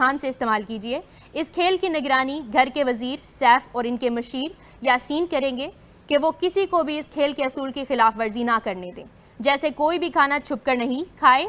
खान से इस्तेमाल कीजिए। इस खेल की निगरानी घर के वजीर सैफ और इनके मशीर यासीन करेंगे कि वो किसी को भी इस खेल के असूल की खिलाफ वर्जी ना करने दें, जैसे कोई भी खाना छुपकर नहीं खाए,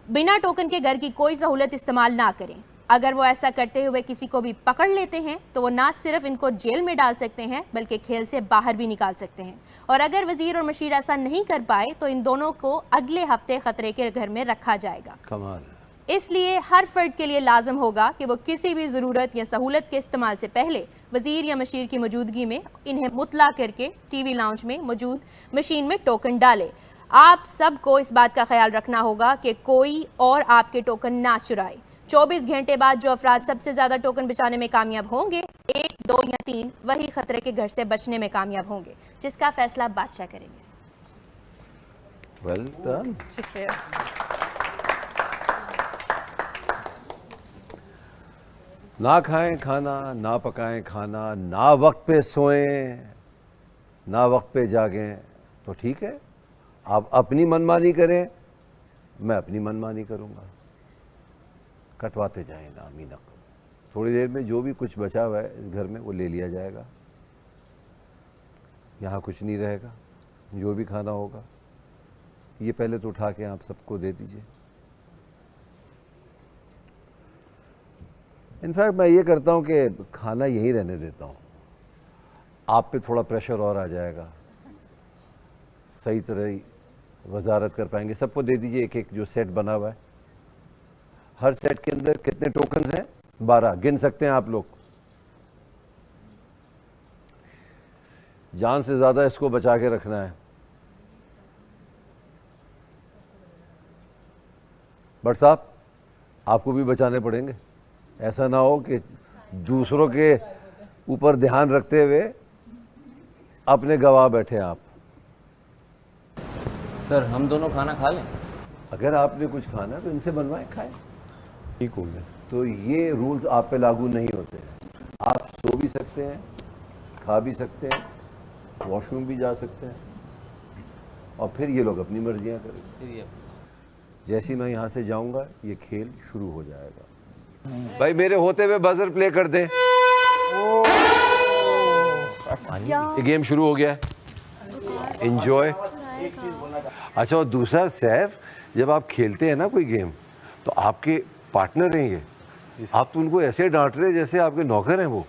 बिना टोकन के घर की कोई सहूलत इस्तेमाल ना करें। अगर वो ऐसा करते हुए किसी को भी पकड़ लेते हैं तो वो ना सिर्फ इनको जेल में डाल सकते हैं बल्कि खेल से बाहर भी निकाल सकते हैं। और अगर वजीर और मशीर ऐसा नहीं कर पाए तो इन दोनों को अगले हफ्ते खतरे के घर में रखा जाएगा। कमाल। इसलिए हर फर्द के लिए लाजम होगा कि वो किसी भी ज़रूरत या सहूलत के इस्तेमाल से पहले वजीर या मशीर की मौजूदगी में इन्हें मुतला करके टीवी लाउंज में मौजूद मशीन में टोकन डाले। आप सबको इस बात का ख्याल रखना होगा कि कोई और आपके टोकन ना चुराए। 24 घंटे बाद जो अफराद सबसे ज़्यादा टोकन बचाने में कामयाब होंगे, 1, 2 या 3, वही खतरे के घर से बचने में कामयाब होंगे, जिसका फैसला बादशाह करेंगे। Well done. शुक्रिया। ना खाएं खाना, ना पकाएं खाना, ना वक्त पे सोएं, ना वक्त पे जागें, तो ठीक है। आप अपनी मनमानी करें, मैं अपनी मनमानी करूंगा। कटवाते जाएं नामी नकल। थोड़ी देर में जो भी कुछ बचा हुआ है इस घर में वो ले लिया जाएगा। यहाँ कुछ नहीं रहेगा। जो भी खाना होगा ये पहले तो उठा के आप सबको दे दीजिए। इनफैक्ट मैं ये करता हूँ कि खाना यहीं रहने देता हूँ। आप पे थोड़ा प्रेशर और आ जाएगा, सही तरह वजारत कर पाएंगे। सबको दे दीजिए एक एक जो सेट बना हुआ है। हर सेट के अंदर कितने टोकन्स हैं? 12 गिन सकते हैं आप लोग। जान से ज़्यादा इसको बचा के रखना है। बट साहब आपको भी बचाने पड़ेंगे। ऐसा ना हो कि दूसरों के ऊपर ध्यान रखते हुए अपने गवा बैठे आप। सर हम दोनों खाना खा लें? अगर आपने कुछ खाना तो इनसे बनवाएं, खाएं। ठीक हो गया। तो ये रूल्स आप पे लागू नहीं होते हैं। आप सो भी सकते हैं, खा भी सकते हैं, वॉशरूम भी जा सकते हैं, और फिर ये लोग अपनी मर्जियां करेंगे। जैसे मैं यहाँ से जाऊँगा ये खेल शुरू हो जाएगा। भाई मेरे होते हुए बजर प्ले कर दें। ये गेम शुरू हो गया है। एंजॉय। अच्छा, और दूसरा सैफ, जब आप खेलते हैं ना कोई गेम तो आपके पार्टनर हैं ये, आप तो उनको ऐसे डांट रहे जैसे आपके नौकर हैं वो।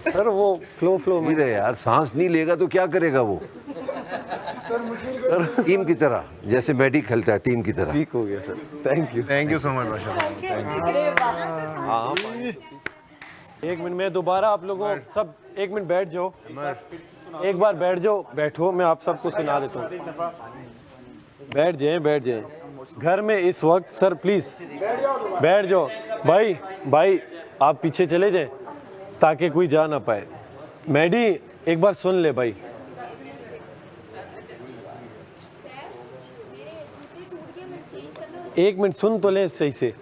सर वो फ्लो में रहे यार, सांस नहीं लेगा तो क्या करेगा वो। टीम की तरह, जैसे मैडी खेलता है टीम की तरह। ठीक हो गया sir. Thank you so much बादशाह। एक मिनट में दोबारा आप लोगों सब 1 मिनट बैठ जाओ। एक बार बैठ जाओ, बैठो, मैं आप सबको सुना देता हूँ। बैठ जाएं। घर में इस वक्त सर प्लीज बैठ जाओ। भाई आप पीछे चले जाएं ताकि कोई जा ना पाए। मैडी एक बार सुन ले भाई। एक मिनट सुन तो लें सही से।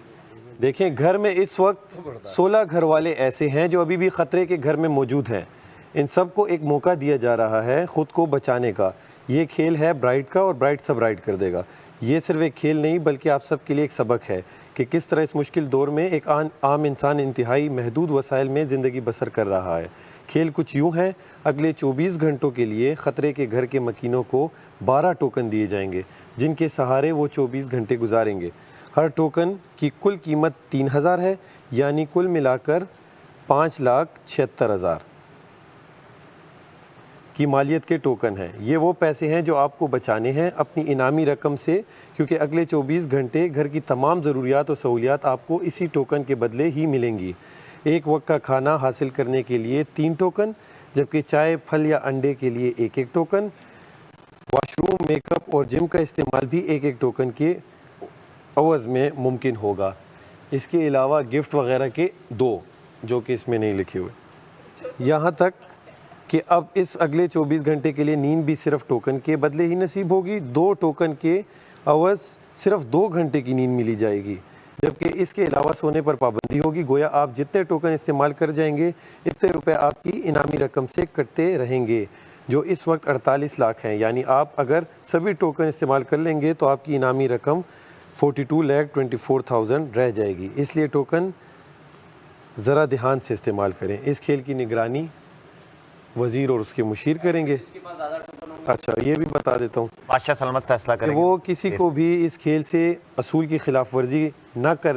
देखें, घर में इस वक्त 16 घर वाले ऐसे हैं जो अभी भी ख़तरे के घर में मौजूद हैं। इन सब को एक मौका दिया जा रहा है ख़ुद को बचाने का। ये खेल है ब्राइट का और ब्राइट सब राइट कर देगा। ये सिर्फ एक खेल नहीं बल्कि आप सब के लिए एक सबक है कि किस तरह इस मुश्किल दौर में एक आम इंसान इंतहाई महदूद वसाइल में ज़िंदगी बसर कर रहा है। खेल कुछ यूँ है, अगले 24 घंटों के लिए ख़तरे के घर के मकीनों को 12 टोकन दिए जाएंगे जिनके सहारे वो 24 घंटे गुजारेंगे। हर टोकन की कुल कीमत 3000 है, यानी कुल मिलाकर 5,76,000 की मालियत के टोकन हैं। ये वो पैसे हैं जो आपको बचाने हैं अपनी इनामी रकम से, क्योंकि अगले 24 घंटे घर की तमाम ज़रूरियात और सहूलियात आपको इसी टोकन के बदले ही मिलेंगी। एक वक्त का खाना हासिल करने के लिए 3 टोकन, जबकि चाय, फल या अंडे के लिए 1-1 टोकन। वॉशरूम, मेकअप और जिम का इस्तेमाल भी 1-1 टोकन के अवज़ में मुमकिन होगा। इसके अलावा गिफ्ट वगैरह के 2 जो कि इसमें नहीं लिखे हुए। यहाँ तक कि अब इस अगले 24 घंटे के लिए नींद भी सिर्फ टोकन के बदले ही नसीब होगी। 2 टोकन के अवज़ सिर्फ 2 घंटे की नींद मिली जाएगी, जबकि इसके अलावा सोने पर पाबंदी होगी। गोया आप जितने टोकन इस्तेमाल कर जाएंगे इतने रुपए आपकी इनामी रकम से कटते रहेंगे, जो इस वक्त 48 लाख हैं। यानी आप अगर सभी टोकन इस्तेमाल कर लेंगे तो आपकी इनामी रकम 42,24,000 रह जाएगी। इसलिए टोकन ज़रा ध्यान से इस्तेमाल करें। इस खेल की निगरानी वज़ीर और उसके मुशीर करेंगे। अच्छा, ये भी बता देता हूँ बादशाह सलामत फैसला कि करेंगे। वो किसी को भी इस खेल से असूल की खिलाफ वर्जी न कर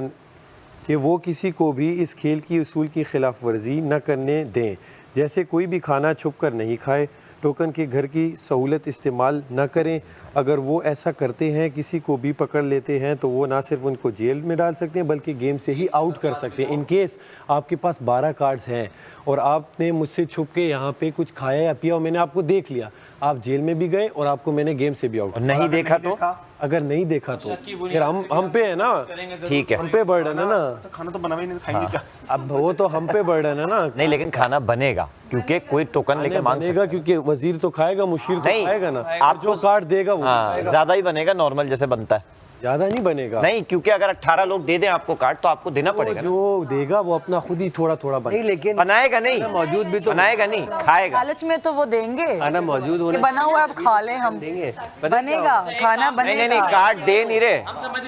कि वो किसी को भी इस खेल की असूल की खिलाफ वर्जी न करने दें। जैसे कोई भी खाना छुप कर नहीं खाए, टोकन के घर की सहूलत इस्तेमाल न करें। अगर वो ऐसा करते हैं, किसी को भी पकड़ लेते हैं, तो वो ना सिर्फ उनको जेल में डाल सकते हैं बल्कि गेम से ही आउट कर सकते हैं। इन केस आपके पास 12 कार्ड्स हैं और आपने मुझसे छुप के यहाँ पे कुछ खाया या पिया और मैंने आपको देख लिया, आप जेल में भी गए और आपको मैंने गेम से भी आउट। नहीं देखा तो अगर नहीं देखा तो फिर हम पे है ना, ठीक है। हम पे बर्डन है ना। खाना तो बना ही नहीं, खाएंगे क्या? अब वो तो हम पे बर्डन है ना। नहीं, लेकिन खाना बनेगा क्योंकि कोई टोकन लेके मांग सकता बनेगा क्योंकि वजीर तो खाएगा, मुशीर तो नहीं, खाएगा ना। आप जो तो- कार्ड देगा वो हाँ, ज्यादा ही बनेगा, नॉर्मल जैसे बनता है। ज्यादा नहीं बनेगा। नहीं, क्योंकि अगर 18 लोग दे दें आपको कार्ड तो आपको देना पड़ेगा ना। जो देगा वो अपना खुद ही थोड़ा थोड़ा नहीं, लेकिन बनाएगा नहीं, मौजूद भी तो बनाएगा नहीं, खाएगा। लालच में तो वो देंगे खाना मौजूद कि होने बना हुआ है, अब खा लें हम। देंगे। बनेगा खाना नहीं नहीं नहीं, बनेगा। कार्ड दे नहीं रहे,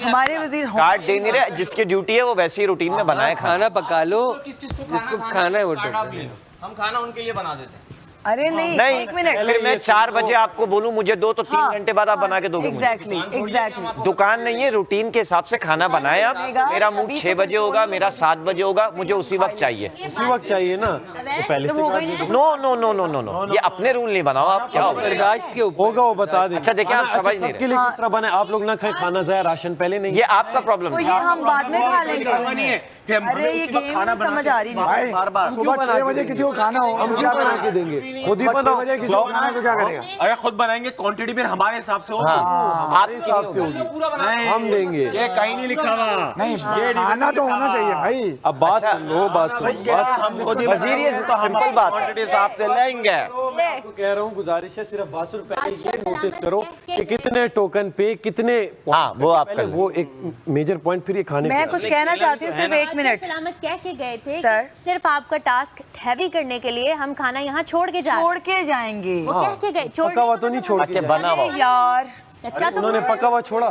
हमारे वजीर हों। कार्ड दे नहीं रहे। जिसकी ड्यूटी है वो वैसे ही रूटीन में बनाए खाना। खाना पका लो, जिसको खाना है वो टोकन। हम खाना उनके लिए बना देते हैं। अरे नहीं, नहीं, एक मिनट। फिर मैं 4 बजे आपको बोलूं मुझे दो, तो 3 घंटे बाद आप बना के दोगे मुझे। एग्जैक्टली। दुकान नहीं है, रूटीन के हिसाब से खाना बनाए आप। मेरा मुंह 6 बजे होगा, मेरा 7 बजे होगा, मुझे उसी वक्त चाहिए। उसी वक्त चाहिए ना, तो पहले से कार्ड दे दो। No no no no no no, ये अपने रूल नहीं बनाओ आप। क्या होगा? बर्दाश्त के ऊपर होगा वो बता दें। अच्छा, देखिए, आप समझ नहीं सबके लिए किस तरह बने, आप लोग ना खाए खाना जाए, राशन पहले नहीं। ये आपका प्रॉब्लम तो है। ये हम बाद में खा लेंगे। है अरे ये गेम नहीं समझ आ रही मुझे। बार बार सुबह 6 बजे किसी को खाना हो, हम क्या बना के देंगे? खुद ही बनाओ। किसी को खाना है तो क्या करेगा? अगर खुद बनाएंगे क्वांटिटी फिर हमारे हिसाब से होगी। आपके हिसाब से होगी, नहीं, हम देंगे। ये कहीं नहीं लिखा हुआ। नहीं, खाना तो होना चाहिए भाई। अब बात अच्छा। सुन लो, बात सुन। बात हम खुद ही वजीर, ये तो हम सिंपल बात है। क्वांटिटी हिसाब से लेंगे। आपको कह रहा हूँ, गुजारिश है सिर्फ बात सुन। पहले ये नोटिस करो कि कितने टोकन पे कितने। हाँ, वो आप पहले कर वो एक मेजर पॉइंट, फिर ये खाने मैं पे कुछ कहना चाहती हूँ, सिर्फ 1 मिनट। सलामत कह के गए थे सर। कि सिर्फ आपका टास्क हैवी करने के लिए हम खाना यहाँ छोड़ के जा रहे हैं। छोड़ के जाएंगे। वो कह के गए छोड़ पका हुआ तो नहीं छोड़ के अच्छा, बना हुआ यार अच्छा तो उन्होंने पका हुआ छोड़ा।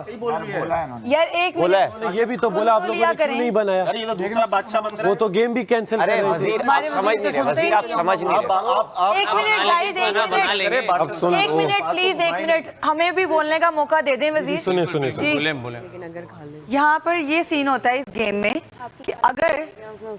यार एक बोला है। मिनट। ये भी तो बोला आप लोगों ने क्यों नहीं बनाया? अरे ये तो दूसरा बादशाह बन रहा वो तो गेम भी कैंसिल कर अरे रहे थे। वजीर, आप हमारे समझ वजीर नहीं तो रहे। सुनते ही वजीर, आप नहीं। समझ नहीं रहे। आप एक मिनट गाइस, एक मिनट, एक मिनट प्लीज, एक मिनट हमें भी बोलने का मौका दे दें वजीर। सुने सुने सुने। जी, यहाँ पर ये सीन होता है इस गेम में कि अगर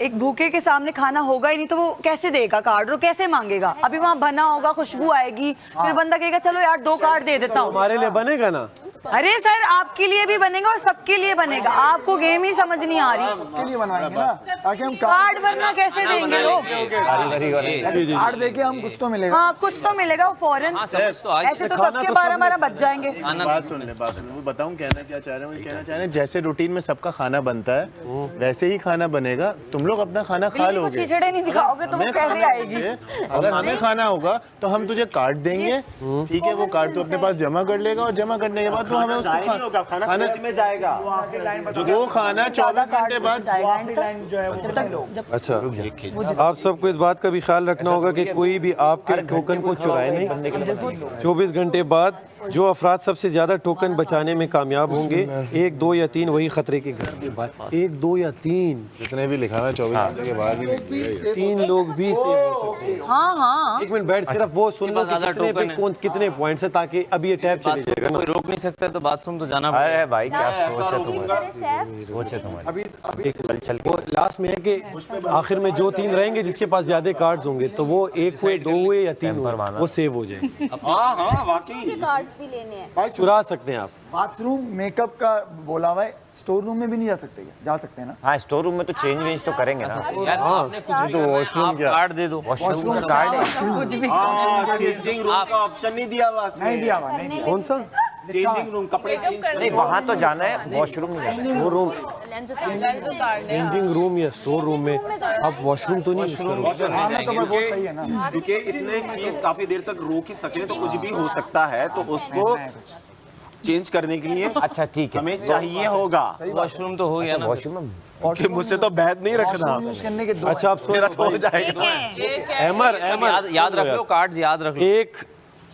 एक भूखे के सामने खाना होगा ही नहीं तो वो कैसे देगा कार्ड और कैसे मांगेगा? अभी वहाँ बना होगा, खुशबू आएगी, फिर बंदा कहेगा चलो यार 2 कार्ड दे देता हूँ। हमारे लिए बनेगा ना? अरे सर, आपके लिए भी बनेगा और सबके लिए बनेगा। आपको गेम ही समझ नहीं आ रही। के लिए बनवाएंगे ना, ताकि हम कार्ड वरना कैसे देंगे लोग? कार्ड देके हम कुछ तो मिलेगा। हाँ, कुछ तो मिलेगा फौरन। ऐसे तो सबके 12-12 बच जाएंगे। बात सुन ले, वो बताऊं कहना क्या चाह रहे हैं। वो कहना चाह रहे हैं जैसे रूटीन में सबका खाना बनता है वैसे ही खाना बनेगा। तुम लोग अपना खाना खा बिल्ली को लोगे, चीचड़े नहीं दिखाओगे तो वो हमें कैसे खाना आएगी? देंगे। अगर हमें खाना होगा तो हम तुझे कार्ड देंगे, ठीक है? वो कार्ड तो अपने पास जमा कर लेगा और जमा करने के बाद तो हमें उसको खाना में जाएगा। वो खाना 24 घंटे बाद। अच्छा, आप सबको इस बात का भी ख्याल रखना होगा कि कोई भी आपके टोकन को चुराए नहीं। 24 घंटे बाद जो अफराद सबसे ज्यादा टोकन बचाने में कामयाब होंगे, 1, 2 या 3, वही खतरे के घर के बाद। 1, 2 या 3, जितने भी लिखा है 24 घंटे के बाद ही 3 लोग भी सेव हो सकते हैं। हाँ हाँ, एक मिनट बैठ, सिर्फ वो सुन लो कि कितने पे कौन कितने पॉइंट्स है, ताकि अभी ये टैब चले जाएगा ना। कोई रोक नहीं सकता तो बाथरूम तो जाना अरे भाई, क्या सोच है तुम्हारी, सोच है तुम्हारी। चल वो लास्ट में है कि आखिर में जो 3 रहेंगे जिसके पास ज्यादा कार्ड्स होंगे, तो वो 1 हुए, 2 हुए या 3 हुए, वो सेव हो जाए। हाँ वाकई कार्ड्स भी लेने हैं। चुरा सकते हैं आप। बाथरूम मेकअप का बोला हुआ है, स्टोर रूम में भी नहीं जा सकते क्या? जा सकते हैं ना? हाँ, स्टोर रूम में तो चेंज वेंज तो करेंगे ना। यार आपने कुछ भी वॉशरूम क्या कार्ड दे दो। वॉशरूम का कार्ड है। कुछ भी। चेंजिंग रूम का ऑप्शन नहीं दिया हुआ। नहीं दिया हुआ, नहीं दिया। कौन सा? चेंजिंग रूम, कपड़े चेंज नहीं, वहाँ तो जाना है, वॉशरूम नहीं जाना। वो रूम, लेंस उतारने चेंजिंग रूम या स्टोर रूम में आप वॉशरूम तो नहीं यूज करोगे। हाँ, मैं तो बहुत सही है ना। क्योंकि इतने चीज काफी देर तक रोक ही सके तो कुछ भी हो सकता है, तो उसको चेंज करने के लिए अच्छा, ठीक है, हमें चाहिए होगा। वॉशरूम तो हो गया ना। वॉशरूम में कि मुझसे तो बैद नहीं रखना। वॉशरूम यूज करने के 2 अच्छा, आप मेरा तो हो जाएगा। अहमर याद रख लो, कार्ड्स याद रख लो। एक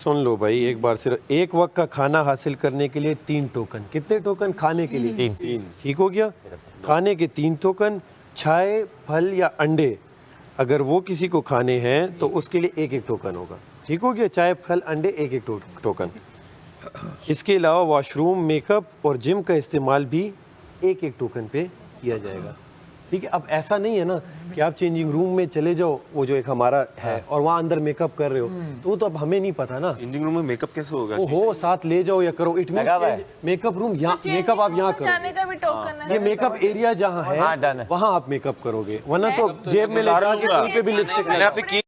सुन लो भाई, एक बार सिर्फ एक वक्त का खाना हासिल करने के लिए 3 टोकन। कितने टोकन? खाने के लिए 3। ठीक हो गया। खाने के 3 टोकन, चाय, फल या अंडे, अगर वो किसी को खाने हैं तो उसके लिए 1-1 टोकन होगा। ठीक हो गया। चाय, फल, अंडे, 1-1 टोकन। इसके अलावा वॉशरूम, मेकअप और जिम का इस्तेमाल भी 1-1 टोकन पे किया जाएगा। ठीक है। अब ऐसा नहीं है ना कि आप चेंजिंग रूम में चले जाओ, वो जो एक हमारा है, और वहाँ अंदर मेकअप कर रहे हो, तो वो तो अब हमें नहीं पता ना। चेंजिंग रूम में मेकअप कैसे होगा? वो हो साथ ले जाओ या करो। इट मीन मेकअप रूम यहाँ, मेकअप आप यहाँ करो। जाने का भी टोकन है। ये मेकअप एरिया जहाँ है वहाँ आप मेकअप करोगे, वरना तो जेब में लेकर के कहीं पे भी लिपस्टिक मैंने आपने